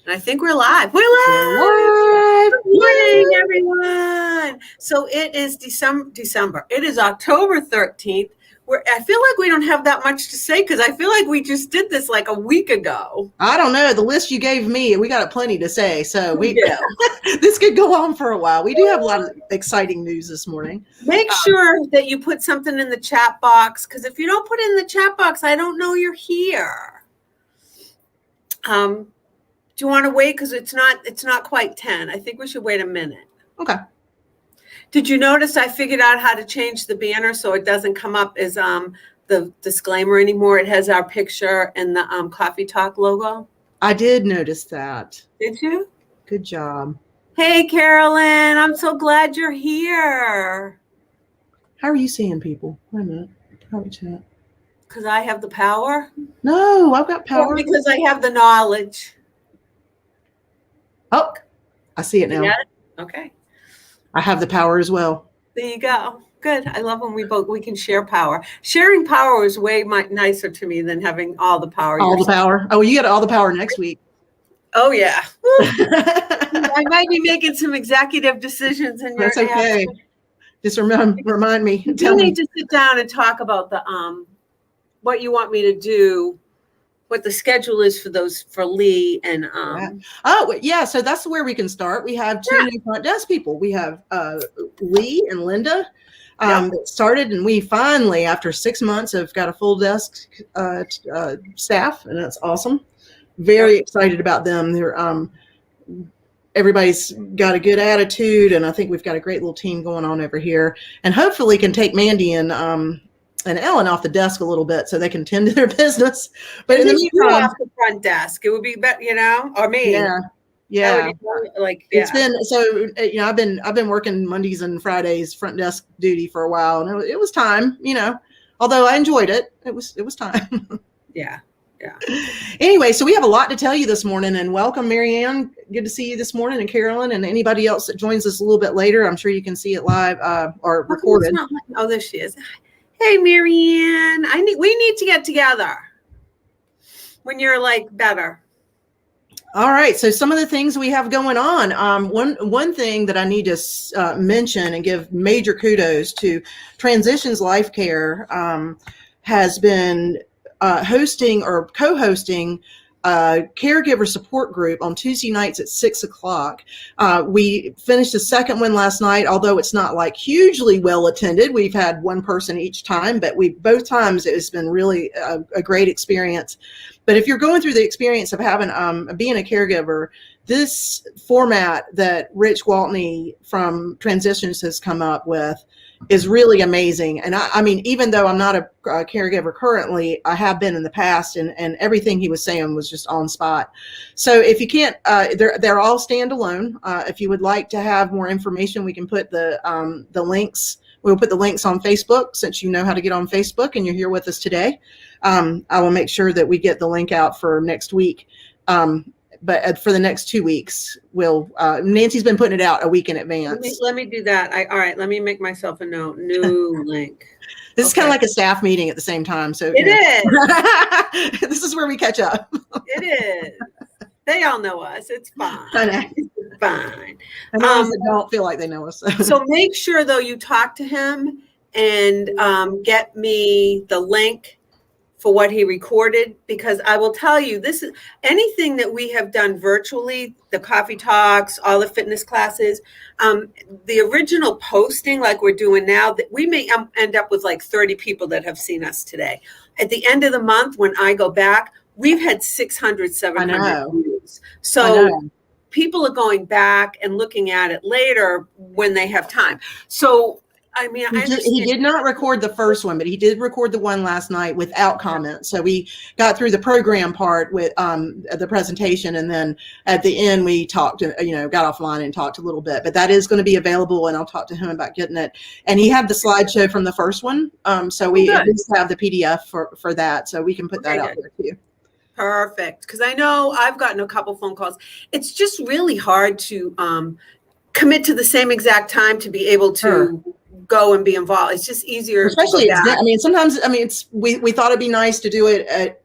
And I think we're live. We're We're live. live. Good morning, everyone. So it is December. It is October 13th. I feel like we don't have that much to say because I feel like we just did this like a week ago. I don't know. The list you gave me, we got plenty to say. So Yeah. this could go on for a while. We do have a lot of exciting news this morning. Make sure that you put something in the chat box, because if you don't put it in the chat box, I don't know you're here. Do you want to wait? Because it's not quite 10. I think we should wait a minute. Okay. Did you notice I figured out how to change the banner so it doesn't come up as the disclaimer anymore? It has our picture and the Coffee Talk logo. I did notice that. Did you? Good job. Hey, Carolyn, I'm so glad you're here. How are you seeing people? Wait a minute. Probably chat. Because I have the power? No, I've got power. Or because I have the knowledge. Oh, I see it now. You got it? Okay. I have the power as well. There you go. Good. I love when we can share power. Sharing power is way nicer to me than having all the power. All the power. Oh, you get all the power next week. Oh, yeah. I might be making some executive decisions in your That's okay. Just remind me. You need to sit down and talk about the what you want me to do, what the schedule is for Lee and Oh yeah, so that's where we can start. We have two new front desk people. We have Lee and Linda that started, and we finally, after 6 months, have got a full desk staff, and that's awesome. Very excited about them. They're everybody's got a good attitude, and I think we've got a great little team going on over here, and hopefully can take Mandy and Ellen off the desk a little bit so they can tend to their business. But in the meantime, off the front desk, it would be better, or me. Yeah. It's been so. I've been working Mondays and Fridays front desk duty for a while, and it was time. Although I enjoyed it, it was time. Yeah. Anyway, so we have a lot to tell you this morning, and welcome, Marianne. Good to see you this morning, and Carolyn, and anybody else that joins us a little bit later. I'm sure you can see it live or recorded. Oh, there she is. Hey, Marianne. We need to get together when you're better. All right. So some of the things we have going on. One thing that I need to mention and give major kudos to Transitions Life Care has been hosting or co-hosting a caregiver support group on Tuesday nights at 6:00. We finished the second one last night, although it's not hugely well attended. We've had one person each time, but both times it's been really a great experience. But if you're going through the experience of having being a caregiver, this format that Rich Waltney from Transitions has come up with is really amazing. And I mean, even though I'm not a caregiver currently, I have been in the past, and everything he was saying was just on spot. So if you can't, they're all standalone. If you would like to have more information, we can put the links. We'll put the links on Facebook, since you know how to get on Facebook and you're here with us today. I will make sure that we get the link out for next week. But for the next 2 weeks, Nancy's been putting it out a week in advance. Let me do that. All right, let me make myself a note. New link. This is kind of like a staff meeting at the same time. So it is. This is where we catch up. It is. They all know us. It's fine. I know. It's fine. And those that don't feel like they know us. So make sure, though, you talk to him and get me the link for what he recorded, because I will tell you, this is anything that we have done virtually, the coffee talks, all the fitness classes, the original posting like we're doing now, that we may end up with 30 people that have seen us today. At the end of the month, when I go back, we've had 600, 700 views. So people are going back and looking at it later when they have time. So I mean, he did not record the first one, but he did record the one last night without comments. So we got through the program part with the presentation, and then at the end we talked, got offline and talked a little bit. But that is going to be available, and I'll talk to him about getting it. And he had the slideshow from the first one, so we at least have the PDF for that, so we can put that out there too. Perfect, because I know I've gotten a couple phone calls. It's just really hard to commit to the same exact time to be able to go and be involved. It's just easier. Especially, sometimes, we thought it'd be nice to do it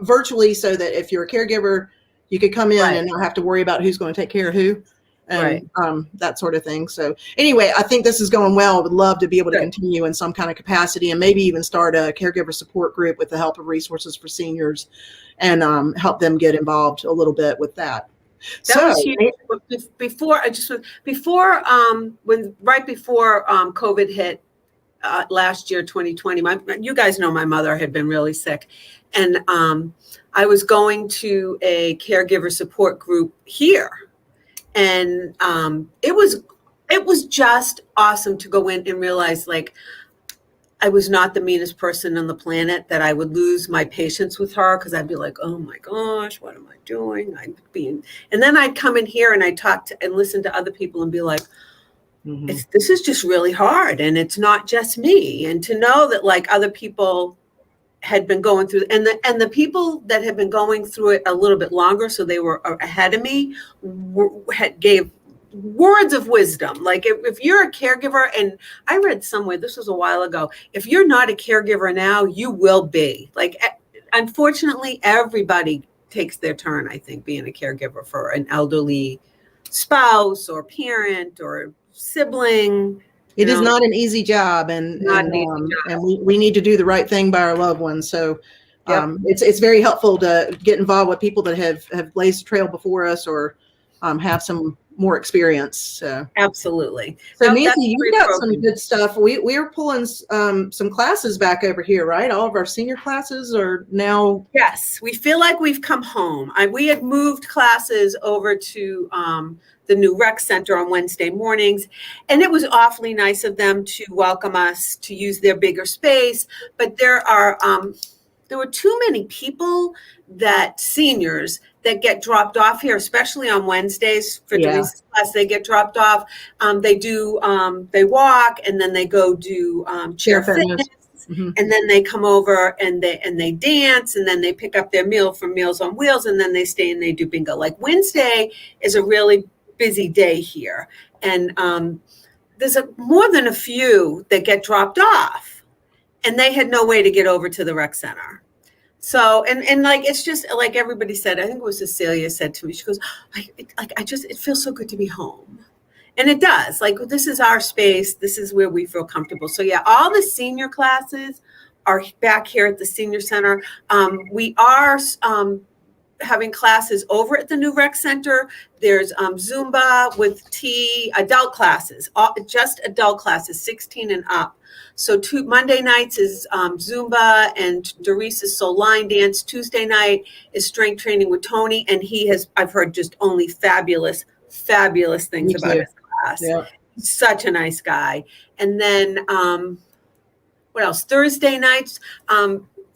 virtually, so that if you're a caregiver, You could come in Right. and not have to worry about who's going to take care of who, and Right. that sort of thing. So anyway, I think this is going well. I would love to be able to Good. continue in some kind of capacity, and maybe even start a caregiver support group with the help of Resources for Seniors, and help them get involved a little bit with that. That was huge. Before right before COVID hit last year, 2020. You guys know my mother had been really sick, and I was going to a caregiver support group here, and it was just awesome to go in and realize, like, I was not the meanest person on the planet, that I would lose my patience with her, because I'd be like, oh my gosh, what am I doing? And then I'd come in here and I'd talk to and listen to other people and be like, this is just really hard, and it's not just me. And to know that, like, other people had been going through, and the people that had been going through it a little bit longer, so they were ahead of me, gave words of wisdom. Like, if you're a caregiver, and I read somewhere, this was a while ago, if you're not a caregiver now, you will be. Like, unfortunately, everybody takes their turn, I think, being a caregiver for an elderly spouse or parent or sibling. It is not an easy job, and we need to do the right thing by our loved ones. So it's very helpful to get involved with people that have blazed the trail before us, or have some more experience. So. Absolutely. So Nancy, you've got some good stuff. We're pulling some classes back over here, right? All of our senior classes are now. Yes, we feel like we've come home. We had moved classes over to the new rec center on Wednesday mornings, and it was awfully nice of them to welcome us to use their bigger space. But there were too many people, seniors that get dropped off here, especially on Wednesdays for Denise's class. They get dropped off. They walk, and then they go do chair fitness. And then they come over and they dance, and then they pick up their meal from Meals on Wheels, and then they stay and they do bingo. Like, Wednesday is a really busy day here, and there's more than a few that get dropped off, and they had no way to get over to the rec center. So, and like, it's just like everybody said, I think it was Cecilia said to me, she goes, it feels so good to be home. And it does. Like, this is our space. This is where we feel comfortable. So yeah, all the senior classes are back here at the senior center. We are having classes over at the new rec center. There's Zumba with tea, adult classes, just adult classes, 16 and up. So Monday nights is Zumba and Doris's soul line dance. Tuesday night is strength training with Tony, and I've heard just only fabulous things about his class. Yeah. He's such a nice guy. And then what else? Thursday nights,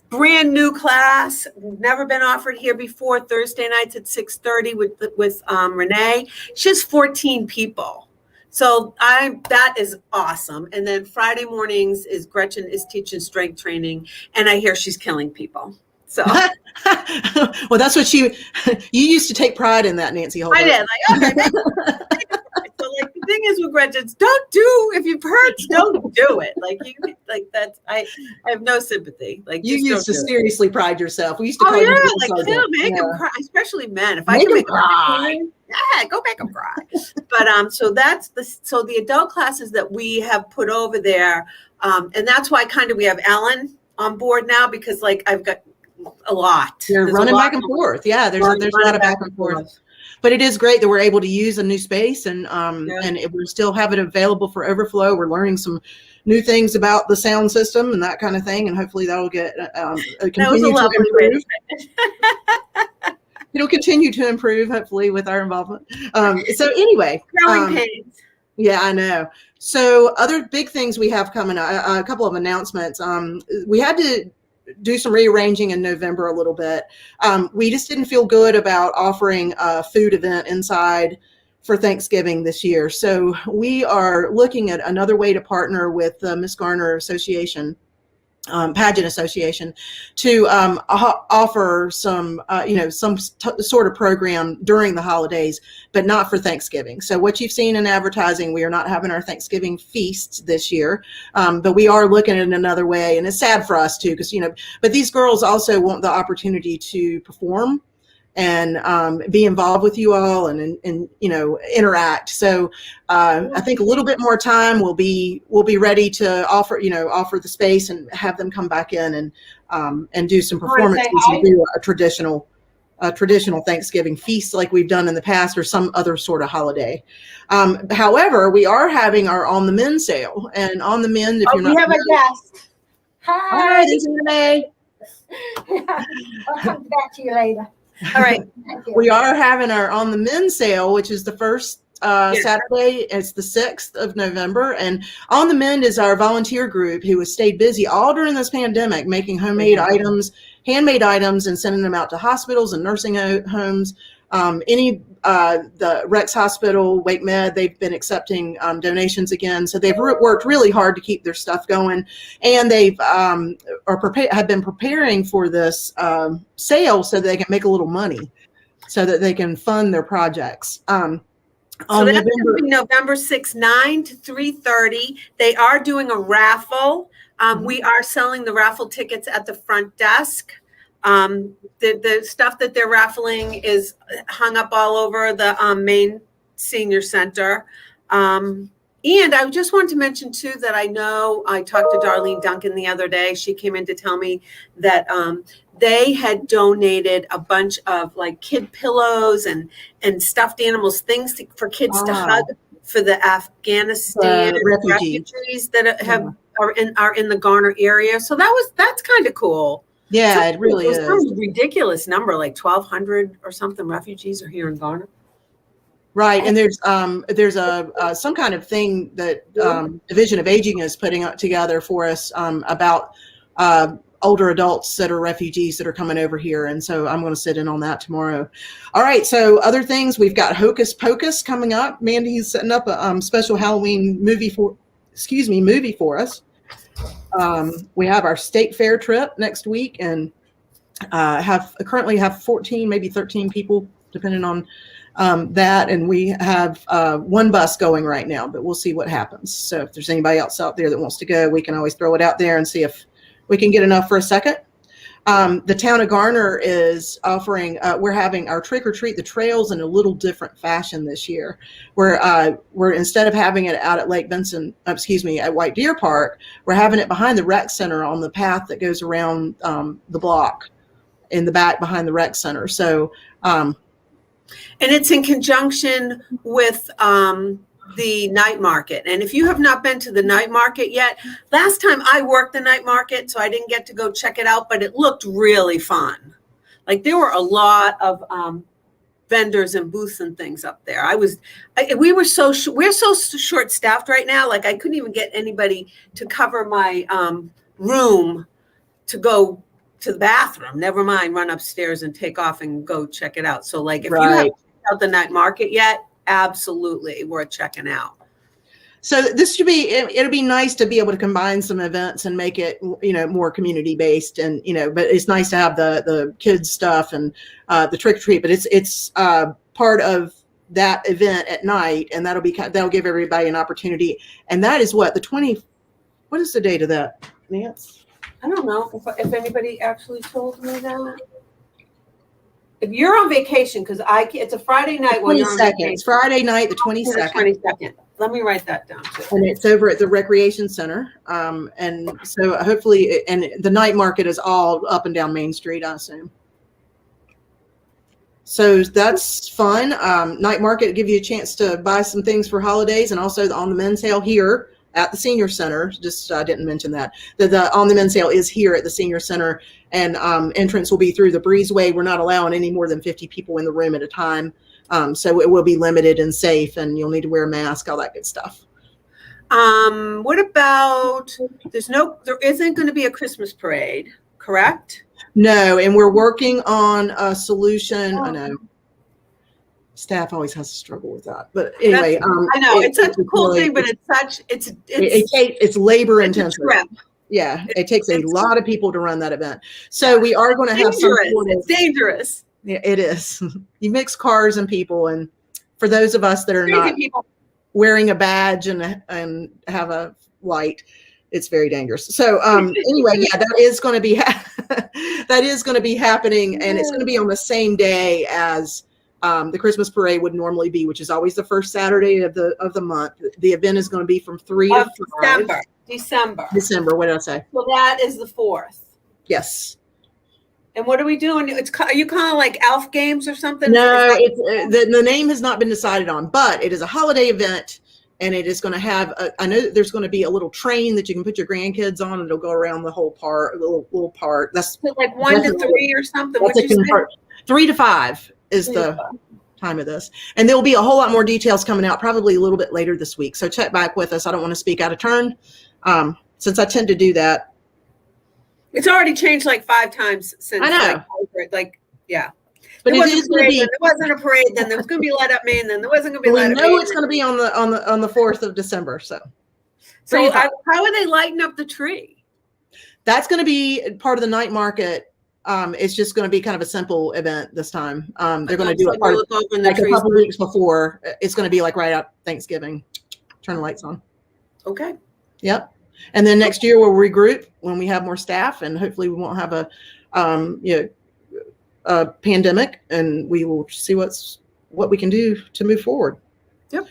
brand new class, never been offered here before. Thursday nights at 6:30 with Renee. She has 14 people. So that is awesome. And then Friday mornings is Gretchen is teaching strength training, and I hear she's killing people. So well, that's what you used to take pride in that, Nancy. I did. Like, okay. So, like, the thing is with Gretchen, if you've heard, don't do it. I have no sympathy. Like, you used to seriously pride yourself. We used to call you make them cry, especially men. If I can make them cry, go make them cry. But so the adult classes that we have put over there, and that's why we have Ellen on board now, because, like, I've got a lot. You're running back and forth. Yeah, there's a lot of back and forth. But it is great that we're able to use a new space, and we still have it available for overflow. We're learning some new things about the sound system and that kind of thing, and hopefully that'll continue to improve. It'll continue to improve, hopefully, with our involvement. So anyway, growing pains. Yeah, I know. So other big things we have coming up, a couple of announcements. We had to do some rearranging in November a little bit. We just didn't feel good about offering a food event inside for Thanksgiving this year. So we are looking at another way to partner with the Miss Garner Association, Pageant Association, to offer some sort of program during the holidays, but not for Thanksgiving. So what you've seen in advertising, we are not having our Thanksgiving feasts this year, but we are looking at another way. And it's sad for us too, because but these girls also want the opportunity to perform and be involved with you all and interact. So I think a little bit more time we'll be ready to offer the space and have them come back in and do some performances and do a traditional Thanksgiving feast like we've done in the past, or some other sort of holiday. However, we are having our On the Mend sale, and On the Mend, if you're not, we have a guest. Hi, this is Renee. I'll come back to you later. All right. Thank you. We are having our On the Mend sale, which is the first Saturday. It's the 6th of November. And On the Mend is our volunteer group who has stayed busy all during this pandemic, making homemade items, handmade items, and sending them out to hospitals and nursing homes. The Rex Hospital, Wake Med, they've been accepting donations again. So they've worked really hard to keep their stuff going, and they've have been preparing for this sale so that they can make a little money, so that they can fund their projects. So that's going to be November 6th, 9 to 3:30. They are doing a raffle. We are selling the raffle tickets at the front desk. The stuff that they're raffling is hung up all over the main senior center. And I just wanted to mention too that I know I talked to Darlene Duncan the other day. She came in to tell me that they had donated a bunch of like kid pillows and stuffed animals, things for kids to hug for the Afghanistan refugees that are in the Garner area. So that's kind of cool. Yeah, it really is. Some ridiculous number, like 1,200 or something refugees are here in Garner. Right, and there's some kind of thing that Division of Aging is putting together for us about older adults that are refugees that are coming over here, and so I'm going to sit in on that tomorrow. All right, so other things, we've got Hocus Pocus coming up. Mandy's setting up a special Halloween movie for us. We have our state fair trip next week, and currently have 14, maybe 13 people, depending on that. And we have one bus going right now, but we'll see what happens. So if there's anybody else out there that wants to go, we can always throw it out there and see if we can get enough for a second. The town of Garner is offering, we're having our trick or treat the trails in a little different fashion this year. We're instead of having it out at Lake Benson, at White Deer Park, we're having it behind the rec center on the path that goes around the block in the back behind the rec center. So, and it's in conjunction with the night market. And if you have not been to the night market yet, last time I worked the night market, so I didn't get to go check it out, but it looked really fun. Like there were a lot of vendors and booths and things up there. We're so short staffed right now. Like I couldn't even get anybody to cover my room to go to the bathroom. Never mind run upstairs and take off and go check it out. So like if you haven't checked out the night market yet, absolutely worth checking out. So it'll be nice to be able to combine some events and make it, more community based, and, but it's nice to have the kids stuff and the trick or treat, but it's part of that event at night, and that'll give everybody an opportunity. And that is what is the date of that, Nance? I don't know if anybody actually told me that. If you're on vacation, because it's a Friday night when you're on vacation. It's Friday night, the 22nd. 22nd. Let me write that down too. And it's over at the Recreation Center. And so hopefully, and the night market is all up and down Main Street, I assume. So that's fun. Night market give you a chance to buy some things for holidays, and also On the Mend sale here at the Senior Center. Just I didn't mention that. The On the Mend sale is here at the Senior Center, and entrance will be through the breezeway. We're not allowing any more than 50 people in the room at a time. So it will be limited and safe, and you'll need to wear a mask, all that good stuff. What about, there isn't going to be a Christmas parade, correct? No, and we're working on a solution. I know staff always has to struggle with that, but anyway, I know it's such a cool thing, but it's labor intensive. Yeah, it takes a lot of people to run that event. So we are going to have some. It's dangerous. Yeah, it is. You mix cars and people, and for those of us that are not wearing a badge and have a light, it's very dangerous. So anyway, yeah, that is going to be that is going to be happening, and it's going to be on the same day as the Christmas parade would normally be, which is always the first Saturday of the month. The event is going to be from 3 to 5. December. What did I say? Well, that is the 4th. Yes. And what are we doing? Are you kind of like Elf Games or something? No, the name has not been decided on, but it is a holiday event, and it is going to have. I know there's going to be a little train that you can put your grandkids on, and it'll go around the whole park, little park. That's like 1 to 3 or something. What'd you say? 3 to 5 is the time of this, and there will be a whole lot more details coming out probably a little bit later this week. So check back with us. I don't want to speak out of turn, since I tend to do that. It's already changed like 5 times since. I know. Yeah. But there it is going to be. There wasn't a parade. Then there was going to be Let Up Me, and then there wasn't going to be Let Up Me. We know it's going to be on the 4th of December. So how are they lighting up the tree? That's going to be part of the night market. It's just going to be kind of a simple event this time. They're going to do it like a couple weeks before. It's going to be like right out Thanksgiving. Turn the lights on. Okay. Yep. And then next year we'll regroup when we have more staff, and hopefully we won't have a pandemic, and we will see what we can do to move forward. Yep.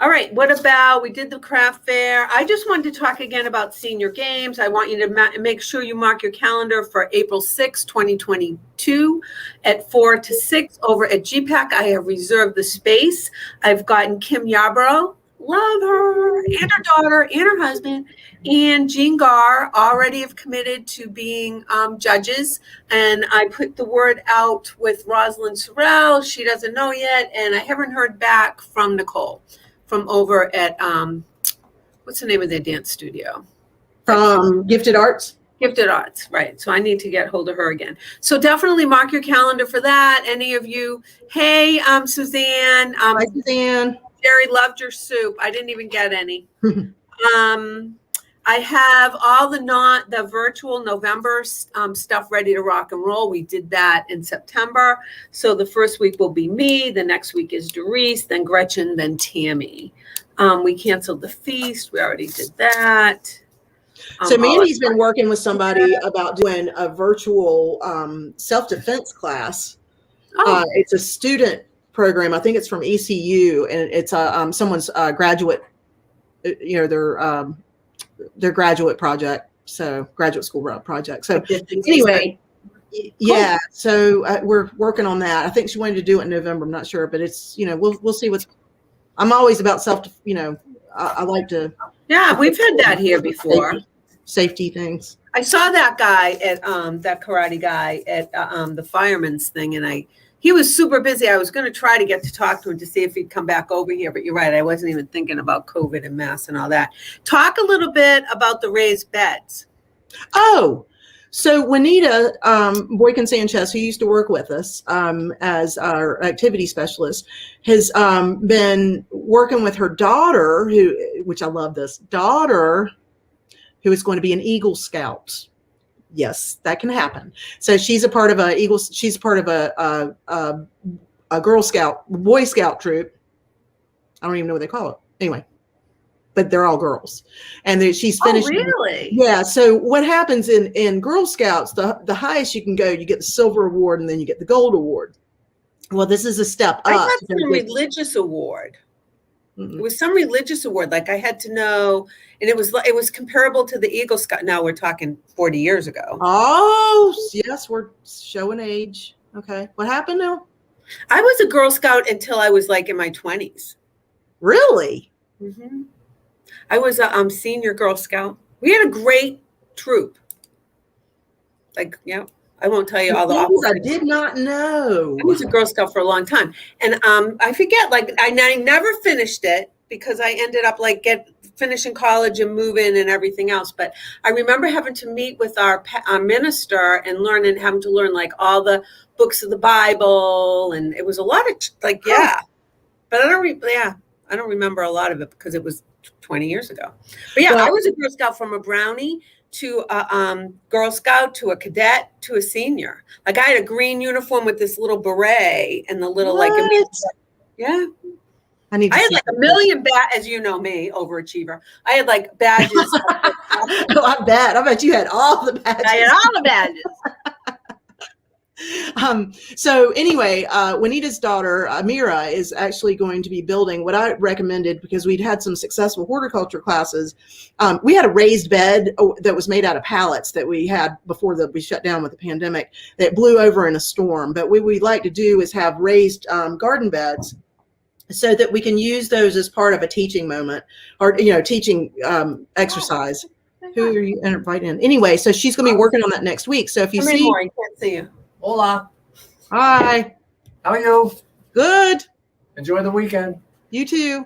All right. What about, we did the craft fair. I just wanted to talk again about senior games. I want you to make sure you mark your calendar for April 6, 2022 at 4 to 6 over at GPAC. I have reserved the space. I've gotten Kim Yarborough, love her, and her daughter and her husband, and Jean Gar already have committed to being judges. And I put the word out with Rosalind Sorrell. She doesn't know yet. And I haven't heard back from Nicole from over at, what's the name of their dance studio? Gifted Arts. Gifted Arts, right. So I need to get hold of her again. So definitely mark your calendar for that. Any of you, hey, Suzanne. Hi, Suzanne. Jerry loved your soup. I didn't even get any. I have all the virtual November stuff ready to rock and roll. We did that in September. So the first week will be me. The next week is Doris, then Gretchen, then Tammy. We canceled the feast. We already did that. So Mandy's been working with somebody about doing a virtual self-defense class. It's a student program. I think it's from ECU, and it's someone's graduate, their graduate project. So graduate school project. So anyway, yeah. So we're working on that. I think she wanted to do it in November. I'm not sure, but it's, we'll see I'm always about I like to. Yeah, we've had that here before. Safety things. I saw that guy at that karate guy at the fireman's thing, and he was super busy. I was going to try to get to talk to him to see if he'd come back over here, but you're right. I wasn't even thinking about COVID and masks and all that. Talk a little bit about the raised beds. Oh, so Juanita Boykin Sanchez, who used to work with us as our activity specialist, has been working with her daughter, which I love this daughter, who is going to be an Eagle Scout. Yes, that can happen. So she's a part of she's part of a Girl Scout, Boy Scout troop. I don't even know what they call it. Anyway, but they're all girls. And she's finished. Oh, really? Yeah. So what happens in Girl Scouts, the highest you can go, you get the silver award, and then you get the gold award. Well, this is a step up. I got some religious award. It was some religious award. Like I had to know, and it was comparable to the Eagle Scout. Now we're talking 40 years ago. Oh, yes, we're showing age. Okay. What happened now? I was a Girl Scout until I was like in my 20s. Really? Mm-hmm. I was a senior Girl Scout. We had a great troop. Like, yeah. I won't tell you all the awful things I did not know. I was a Girl Scout for a long time. And I forget, like, I never finished it because I ended up like finishing college and moving and everything else. But I remember having to meet with our minister and having to learn like all the books of the Bible. And it was a lot of like, yeah. But I don't remember a lot of it because it was 20 years ago. But yeah, I was a Girl Scout from a brownie to a Girl Scout, to a cadet, to a senior. Like I had a green uniform with this little beret and the little yeah. I need. I To had see like a million as you know me, overachiever. I had like badges. Oh, I bet you had all the badges. I had all the badges. So anyway, Juanita's daughter, Amira, is actually going to be building what I recommended because we'd had some successful horticulture classes. We had a raised bed that was made out of pallets that we had before we shut down with the pandemic that blew over in a storm. But what we'd like to do is have raised garden beds so that we can use those as part of a teaching moment or, teaching exercise. Who are you inviting? Anyway, so she's going to be working on that next week. So if you see. More, I can't see you. Hola. Hi. How are you? Good. Enjoy the weekend. You too.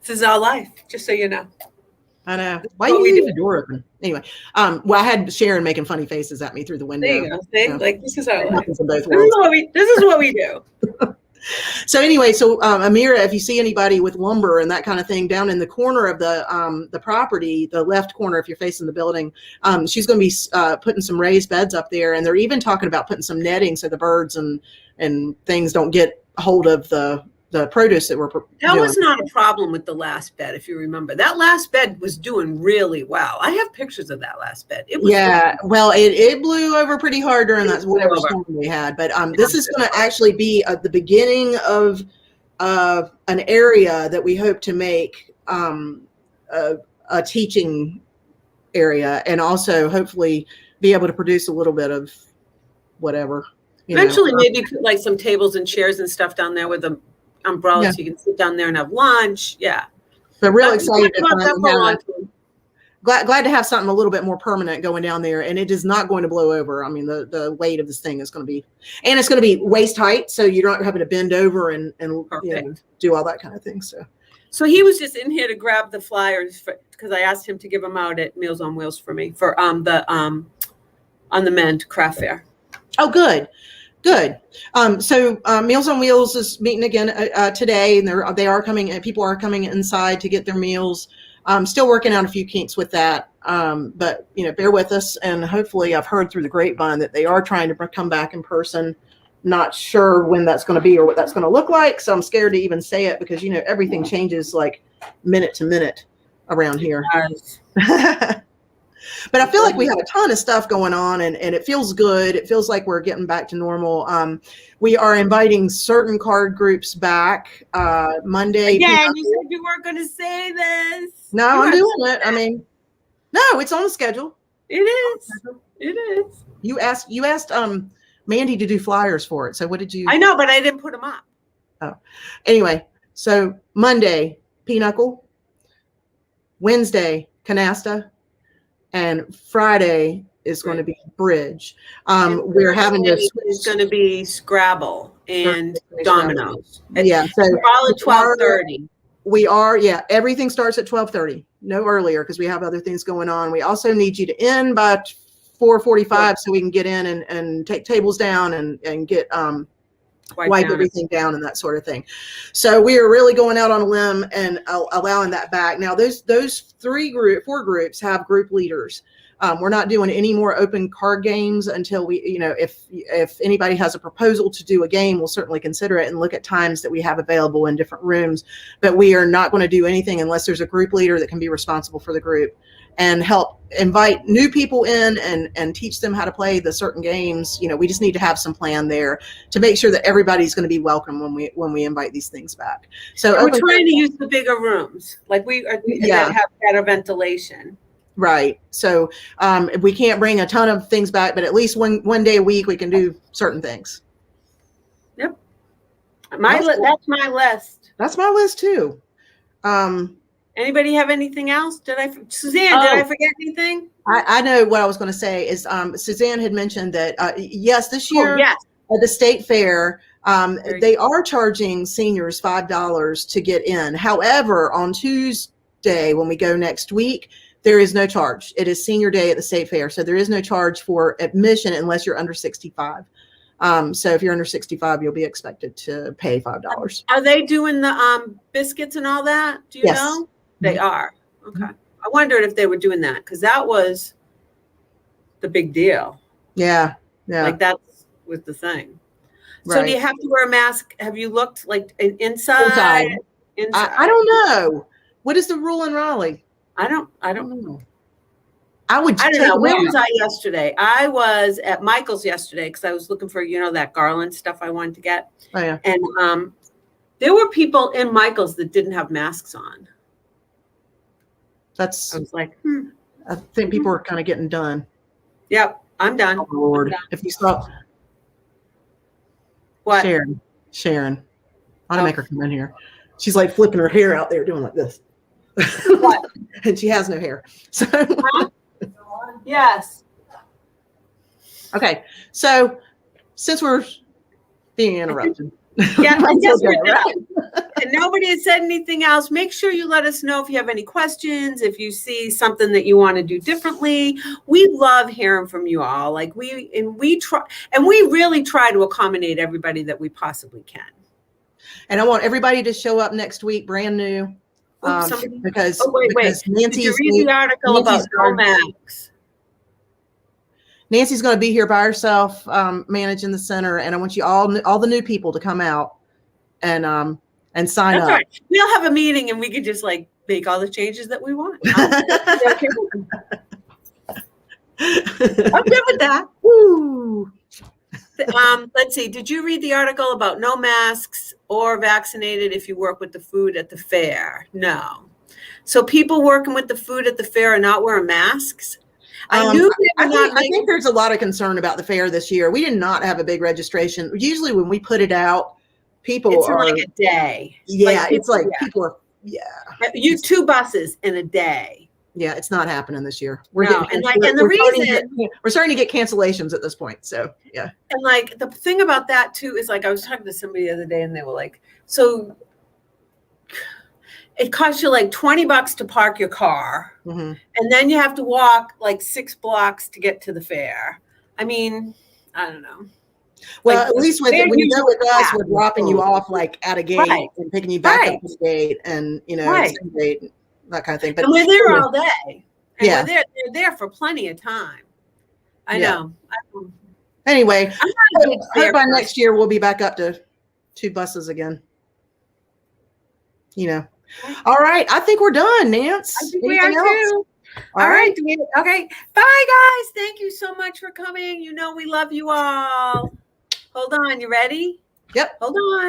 This is our life, just so you know. I know. Why you leave the door open? Anyway, well, I had Sharon making funny faces at me through the window. There you go. See? Like, this is our life. In both This worlds. is what we do. So anyway, Amira, if you see anybody with lumber and that kind of thing down in the corner of the property, the left corner, if you're facing the building, she's going to be putting some raised beds up there, and they're even talking about putting some netting so the birds and things don't get a hold of the produce that we're That doing. was not a problem with the last bed, if you remember. That last bed was doing really well. I have pictures of that last bed. It was well, it blew over pretty hard during that whatever storm we had. But this is going to actually be the beginning of an area that we hope to make a teaching area, and also hopefully be able to produce a little bit of whatever. Eventually, maybe put like some tables and chairs and stuff down there with the umbrellas, Yeah. so you can sit down there and have lunch. Yeah. But real excited to Glad glad to have something a little bit more permanent going down there, and it is not going to blow over. I mean, the weight of this thing is going to be, and it's going to be waist height, so you're not having to bend over and do all that kind of thing. So he was just in here to grab the flyers because I asked him to give them out at Meals on Wheels for me for the On the Mend craft fair. Oh, good. So Meals on Wheels is meeting again today, and they are coming. People are coming inside to get their meals. Still working out a few kinks with that, but bear with us. And hopefully, I've heard through the grapevine that they are trying to come back in person. Not sure when that's going to be or what that's going to look like. So I'm scared to even say it because everything changes like minute to minute around here. But I feel like we have a ton of stuff going on, and it feels good. It feels like we're getting back to normal. We are inviting certain card groups back Monday. Again, you said you weren't going to say this. No, I'm doing it. I mean, no, it's on the schedule. It is. It is. You asked Mandy to do flyers for it. So what did you? I know, but I didn't put them up. Oh, anyway. So Monday, Pinochle. Wednesday, Canasta. And Friday is going to be Bridge. We're having to. It's going to be Scrabble and Dominoes. Yeah, so we're all at 12:30. We are. Yeah, everything starts at 12:30. No earlier because we have other things going on. We also need you to end by 4:45 so we can get in and take tables down and get wipe everything down and that sort of thing. So we are really going out on a limb and allowing that back. Now those four groups have group leaders. We're not doing any more open card games until we, if anybody has a proposal to do a game, we'll certainly consider it and look at times that we have available in different rooms. But we are not going to do anything unless there's a group leader that can be responsible for the group and help invite new people in and teach them how to play the certain games. We just need to have some plan there to make sure that everybody's going to be welcome when we invite these things back. So we're trying to use the bigger rooms, like we are, that have better ventilation. Right. So we can't bring a ton of things back, but at least one day a week we can do certain things. Yep. That's my list. That's my list too. Anybody have anything else? Suzanne, did I forget anything? I know what I was going to say is Suzanne had mentioned that, yes, this year at the state fair, they are charging seniors $5 to get in. However, on Tuesday, when we go next week, there is no charge. It is senior day at the state fair. So there is no charge for admission unless you're under 65. So if you're under 65, you'll be expected to pay $5. Are they doing the biscuits and all that? Do you know? They are. Okay. I wondered if they were doing that because that was the big deal. Yeah. Like that was the thing. So do you have to wear a mask? Have you looked like inside? I don't know. What is the rule in Raleigh? I don't know. I would. I don't take know. a Where nap. was I yesterday? I was at Michael's yesterday because I was looking for, that garland stuff I wanted to get. Oh yeah. And there were people in Michael's that didn't have masks on. That's. I was like, I think people are kind of getting done. Yep, I'm done. Oh, Lord, I'm done. if you saw What? Sharon, I want to make her come in here. She's like flipping her hair out there, doing like this. What? And she has no hair. So. Yes. Okay, so since we're being interrupted, Yeah, I guess we're right? done. And nobody has said anything else. Make sure you let us know if you have any questions, if you see something that you want to do differently. We love hearing from you all. Like we really try to accommodate everybody that we possibly can. And I want everybody to show up next week, brand new. Because Did you read the article about Max? Nancy's going to be here by herself, managing the center, and I want you all the new people to come out and sign up. All right. We'll have a meeting and we could just like make all the changes that we want. I'm good with that. Woo. Let's see. Did you read the article about no masks or vaccinated if you work with the food at the fair? No. So people working with the food at the fair are not wearing masks. I think there's a lot of concern about the fair this year. We did not have a big registration. Usually when we put it out, people it's are like a day. Yeah, people are You 2 buses in a day. Yeah, it's not happening this year. We're starting to get cancellations at this point. So yeah. And like the thing about that too is like I was talking to somebody the other day and they were like, so it costs you like $20 to park your car. Mm-hmm. And then you have to walk like 6 blocks to get to the fair. I mean, I don't know. Well, like, at least when you go with us, we're dropping you off like at a gate and picking you back up the gate and, same gate, that kind of thing. But and we're there all day. And they're there for plenty of time. I know. Anyway, by next year, we'll be back up to 2 buses again. All right. I think we're done, Nance. I think we are too. All right. Okay. Bye, guys. Thank you so much for coming. We love you all. Hold on. You ready? Yep. Hold on.